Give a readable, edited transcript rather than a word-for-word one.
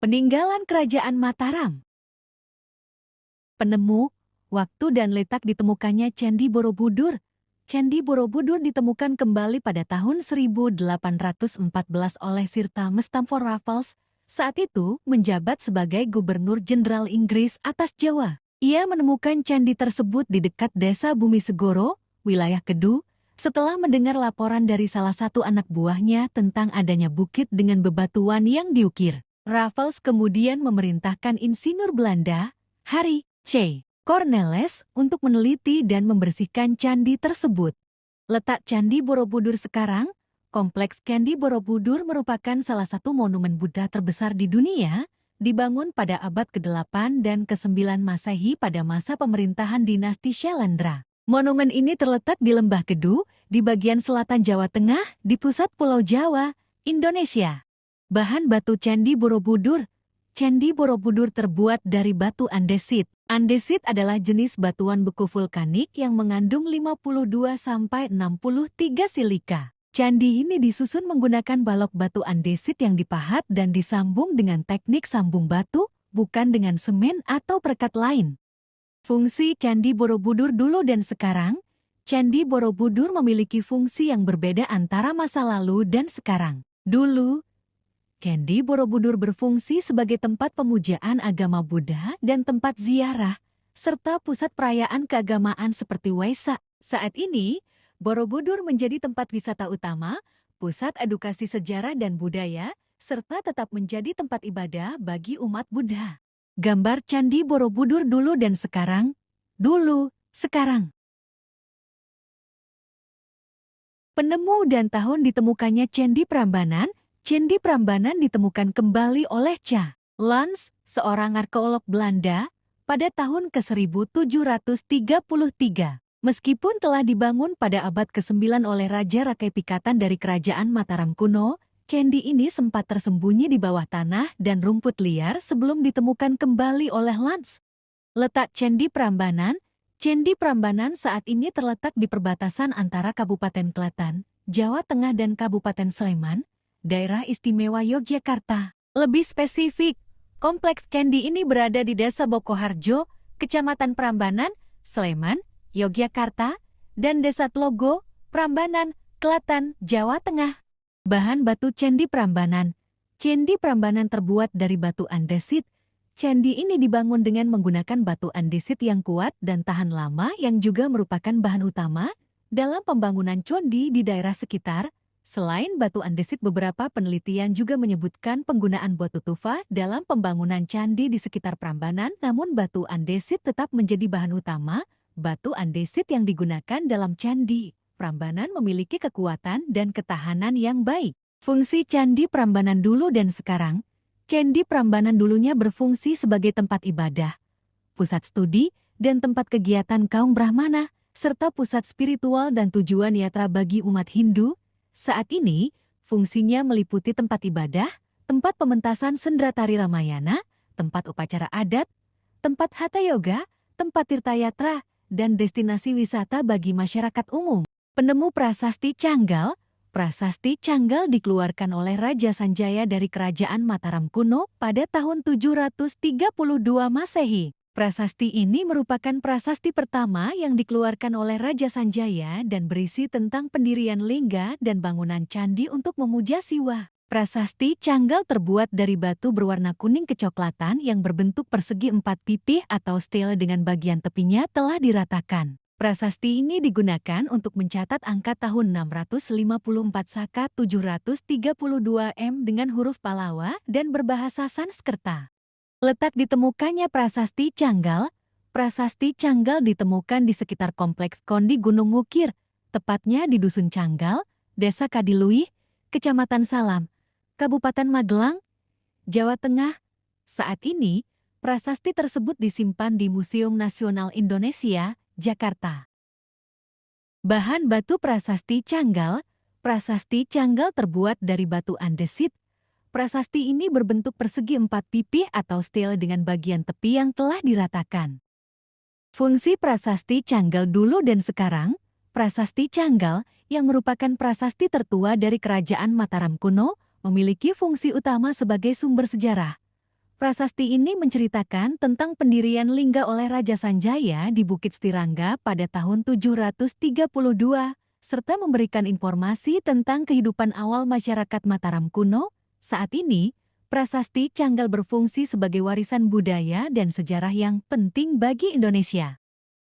Peninggalan Kerajaan Mataram. Penemu, waktu dan letak ditemukannya Candi Borobudur. Candi Borobudur ditemukan kembali pada tahun 1814 oleh Sir Thomas Stamford Raffles, saat itu menjabat sebagai Gubernur Jenderal Inggris atas Jawa. Ia menemukan candi tersebut di dekat desa Bumi Segoro, wilayah Kedu, setelah mendengar laporan dari salah satu anak buahnya tentang adanya bukit dengan bebatuan yang diukir. Raffles kemudian memerintahkan insinyur Belanda, Harry C. Cornelis, untuk meneliti dan membersihkan candi tersebut. Letak Candi Borobudur sekarang, Kompleks Candi Borobudur merupakan salah satu monumen Buddha terbesar di dunia, dibangun pada abad ke-8 dan ke-9 Masehi pada masa pemerintahan dinasti Syailendra. Monumen ini terletak di Lembah Kedu, di bagian selatan Jawa Tengah, di pusat Pulau Jawa, Indonesia. Bahan batu Candi Borobudur. Candi Borobudur terbuat dari batu andesit. Andesit adalah jenis batuan beku vulkanik yang mengandung 52-63 silika. Candi ini disusun menggunakan balok batu andesit yang dipahat dan disambung dengan teknik sambung batu, bukan dengan semen atau perekat lain. Fungsi Candi Borobudur dulu dan sekarang. Candi Borobudur memiliki fungsi yang berbeda antara masa lalu dan sekarang. Dulu, Candi Borobudur berfungsi sebagai tempat pemujaan agama Buddha dan tempat ziarah, serta pusat perayaan keagamaan seperti Waisak. Saat ini, Borobudur menjadi tempat wisata utama, pusat edukasi sejarah dan budaya, serta tetap menjadi tempat ibadah bagi umat Buddha. Gambar Candi Borobudur dulu dan sekarang. Dulu, sekarang. Penemu dan tahun ditemukannya Candi Prambanan. Candi Prambanan ditemukan kembali oleh Ca. Lans, seorang arkeolog Belanda, pada tahun ke-1733. Meskipun telah dibangun pada abad ke-9 oleh Raja Rakai Pikatan dari Kerajaan Mataram kuno, candi ini sempat tersembunyi di bawah tanah dan rumput liar sebelum ditemukan kembali oleh Lans. Letak Candi Prambanan. Candi Prambanan saat ini terletak di perbatasan antara Kabupaten Klaten, Jawa Tengah dan Kabupaten Sleman, Daerah Istimewa Yogyakarta. Lebih spesifik, kompleks candi ini berada di Desa Bokoharjo, Kecamatan Prambanan, Sleman, Yogyakarta, dan Desa Tlogo, Prambanan, Klaten, Jawa Tengah. Bahan batu Candi Prambanan. Candi Prambanan terbuat dari batu andesit. Candi ini dibangun dengan menggunakan batu andesit yang kuat dan tahan lama yang juga merupakan bahan utama dalam pembangunan condi di daerah sekitar. Selain batu andesit, beberapa penelitian juga menyebutkan penggunaan batu tufa dalam pembangunan candi di sekitar Prambanan, namun batu andesit tetap menjadi bahan utama. Batu andesit yang digunakan dalam candi Prambanan memiliki kekuatan dan ketahanan yang baik. Fungsi Candi Prambanan dulu dan sekarang. Candi Prambanan dulunya berfungsi sebagai tempat ibadah, pusat studi, dan tempat kegiatan kaum Brahmana, serta pusat spiritual dan tujuan yatra bagi umat Hindu. Saat ini, fungsinya meliputi tempat ibadah, tempat pementasan sendera tari Ramayana, tempat upacara adat, tempat hatha yoga, tempat tirtayatra, dan destinasi wisata bagi masyarakat umum. Penemu Prasasti Canggal. Prasasti Canggal dikeluarkan oleh Raja Sanjaya dari Kerajaan Mataram kuno pada tahun 732 Masehi. Prasasti ini merupakan prasasti pertama yang dikeluarkan oleh Raja Sanjaya dan berisi tentang pendirian lingga dan bangunan candi untuk memuja Siwa. Prasasti Canggal terbuat dari batu berwarna kuning kecoklatan yang berbentuk persegi 4 pipih atau stil dengan bagian tepinya telah diratakan. Prasasti ini digunakan untuk mencatat angka tahun 654 Saka 732 M dengan huruf Palawa dan berbahasa Sanskerta. Letak ditemukannya Prasasti Canggal. Prasasti Canggal ditemukan di sekitar Kompleks Kondi Gunung Wukir, tepatnya di Dusun Canggal, Desa Kadiluih, Kecamatan Salam, Kabupaten Magelang, Jawa Tengah. Saat ini, prasasti tersebut disimpan di Museum Nasional Indonesia, Jakarta. Bahan batu Prasasti Canggal. Prasasti Canggal terbuat dari batu andesit. Prasasti ini berbentuk persegi 4 pipih atau stil dengan bagian tepi yang telah diratakan. Fungsi Prasasti Canggal dulu dan sekarang. Prasasti Canggal, yang merupakan prasasti tertua dari Kerajaan Mataram kuno, memiliki fungsi utama sebagai sumber sejarah, Prasasti ini menceritakan tentang pendirian lingga oleh Raja Sanjaya di Bukit Stirangga pada tahun 732, serta memberikan informasi tentang kehidupan awal masyarakat Mataram kuno. Saat ini, prasasti Canggal berfungsi sebagai warisan budaya dan sejarah yang penting bagi Indonesia.